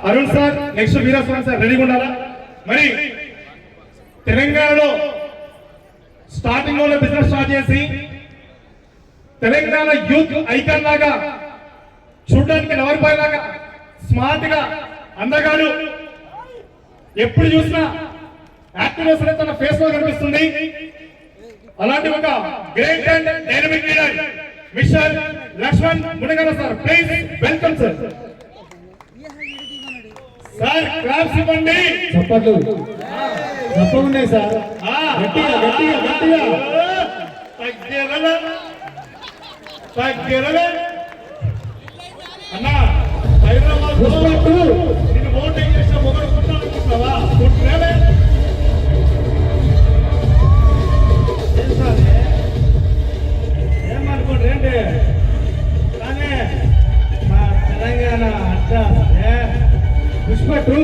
Arun sir, next Veeraswamy sir రెడీగా ఉండాలా. మరి తెలంగాణలో స్టార్టింగ్ లో బిజినెస్ స్టార్ట్ చేసి తెలంగాణ యూత్ ఐకాన్ లాగా చూడడానికి నవరపాయ లాగా స్మార్ట్ గా అందగాడు ఎప్పుడు చూసినా యాక్టివ్నెస్ అనేది తన ఫేస్ లో కనిపిస్తుంది. అలాంటి ఒక great and dynamic leader mister Lakshman Munagala sir, please welcome sir. Sir claps ఇవ్వండి. చప్పట్లు ఉన్నాయి సార్. గట్టిగా గట్టిగా గట్టిగా అన్నా హైదరాబాద్ నేను ఓటింగ్ చేసిన మొదలు కుట్టాలనుకుంటున్నావా? కుట్రేలే ఏమనుకోండి కానీ మా తెలంగాణ అడ్డా పుష్పట్టు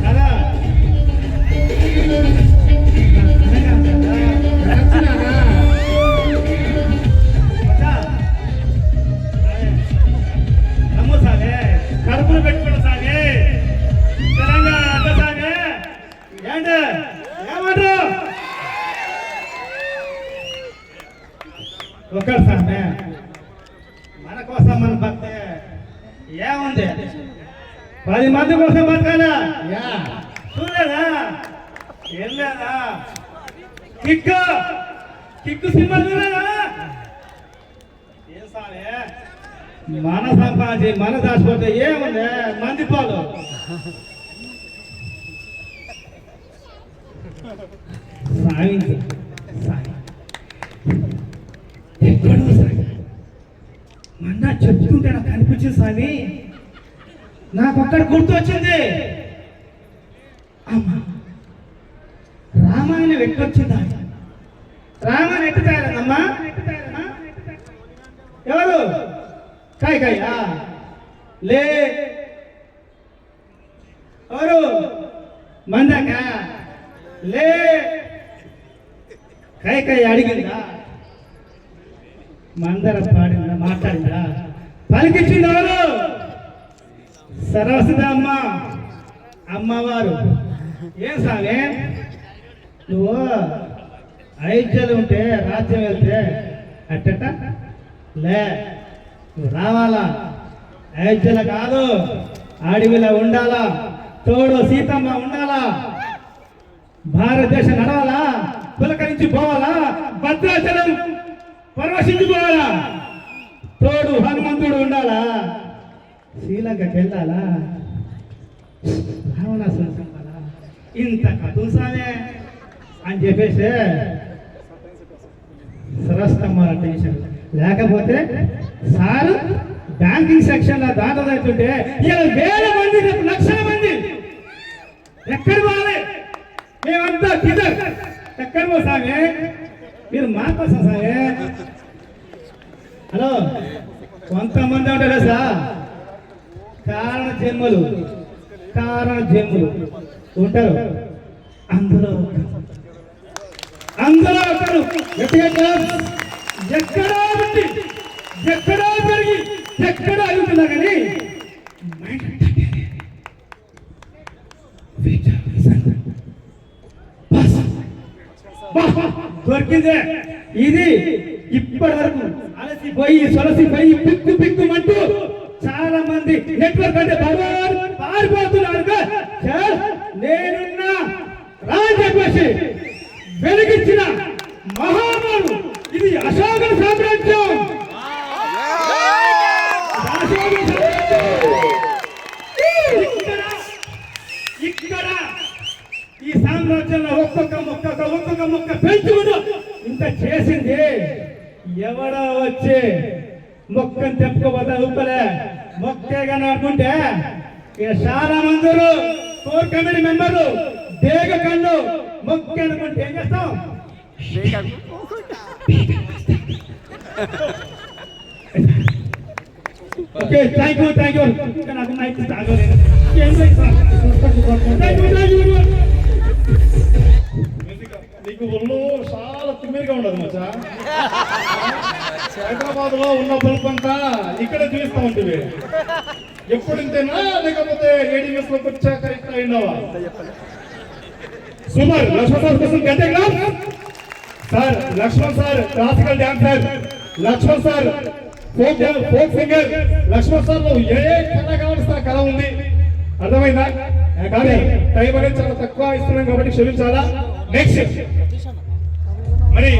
కదా నమ్ము సాగే కడుపులు పెట్టుకున్న సాగే తెలంగాణ అడ్డ సాగే ఏంటి ఏమంటారు ఒక్కడు సాగే మన కోసం మన భక్తే ఏముంది 10 మంది కోసం బతకాలా చూడలేదా వెళ్ళలేదా కిక్కు సినిమా చూడలేదా ఏం సాలే మన సంపాదించి మన దాచిపోతే ఏముంది మంది పాలు సాగించు ఎక్కడో సాగి మొన్న చెప్తుంటే నాకు అనిపించింది స్వామి, నాకు ఒక్కటి గుర్తు వచ్చింది. అమ్మా రామాయణం ఎట్టొచ్చిందా? రామాయణం ఎట్టు తయారమ్మా? ఎవరు కాయ లే ఎవరు మందాక లే కాయ అడిగిందా? మందర పాడిందా? మాట్లాడిందా? పలికిచ్చింది ఎవరు? సరస్వతి అమ్మవారు. ఏం సాగే నువ్వు ఐద్యలు ఉంటే రాజ్యం వెళ్తే అట్టట లే నువ్వు రావాలా? ఐద్యల కాదు, అడవిలో ఉండాలా, తోడు సీతమ్మ ఉండాలా, భారతదేశం నడవాలా, పులకరించి పోవాలా, భద్రాచలం పరవశించిపోవాలా, తోడు హనుమంతుడు ఉండాలా, శ్రీలంకకి వెళ్ళాలా, రావణాసురుని చంపాలా, ఇంత కథుసానే అని చెప్పేసి సరస్తమ్మ టెన్షన్. లేకపోతే సారు బ్యాంకింగ్ సెక్షన్ లో దాటదవుతుంటే ఇలా 1000 మంది, 1,00,000 మంది ఎక్కడ పోవాలి? మేమంతా కిదర్ ఎక్కడ పోసామే? మీరు మా కోసం సాగే. హలో, కొంతమంది ఉంటారు సార్ కారణ జన్మలు ఉంటారు. అందులో ఒకరు ఎక్కడో పెట్టి ఎక్కడో పెరిగి ఎక్కడో అడుగుతున్నా కానీ దొరికిందే. ఇది ఇప్పటి వరకు అలసిపోయి సొలసిపోయి పిక్కుమంటూ చాలా మంది నెట్వర్క్ అంటే పారిపోతున్నారు. నేనున్నా రాని చెప్పేసి వెలిగించిన మహామాను ఇది అశోక సామ్రాజ్యం. ఇక్కడ ఈ సామ్రాజ్యంలో ఒక్కొక్క మొక్క పెంచుకుంటూ ఇంత చేసింది ఎవడో వచ్చి మొక్కని తెప్పుకోపోతా ఉప్పలే మొక్కే కానీ అనుకుంటే ఇక చాలా మంది కోర్ కమిటీ మెంబర్లు దేగ కళ్ళు మొక్క అనుకుంటే ఏం చేస్తాం? Okay, thank you. నాకు నైట్ తాగలేదు. నీకు ఒళ్ళు చాలా తిమ్మిరి గా ఉండదు మచ్చా. హైదరాబాద్ లో ఉన్న బల్బ్ అంతా ఇక్కడ చూపిస్తా ఉంటుంది. ఎప్పుడు ఇంతేనా లేకపోతే ఏడీఎస్ లోకి వచ్చాక ఇక్కడ అయినావా? సూపర్. లక్ష్మణ్ సార్ కోసం గంటే సార్. Lakshman sir classical dancer, Lakshman sir folk singer. Lakshman sir లో ఏ కళ కావాల్సిన కళ ఉంది, అర్థమైందా? కానీ టైం అనేది చాలా తక్కువ ఇస్తున్నాం కాబట్టి క్షమించాలా. నెక్స్ట్ మరి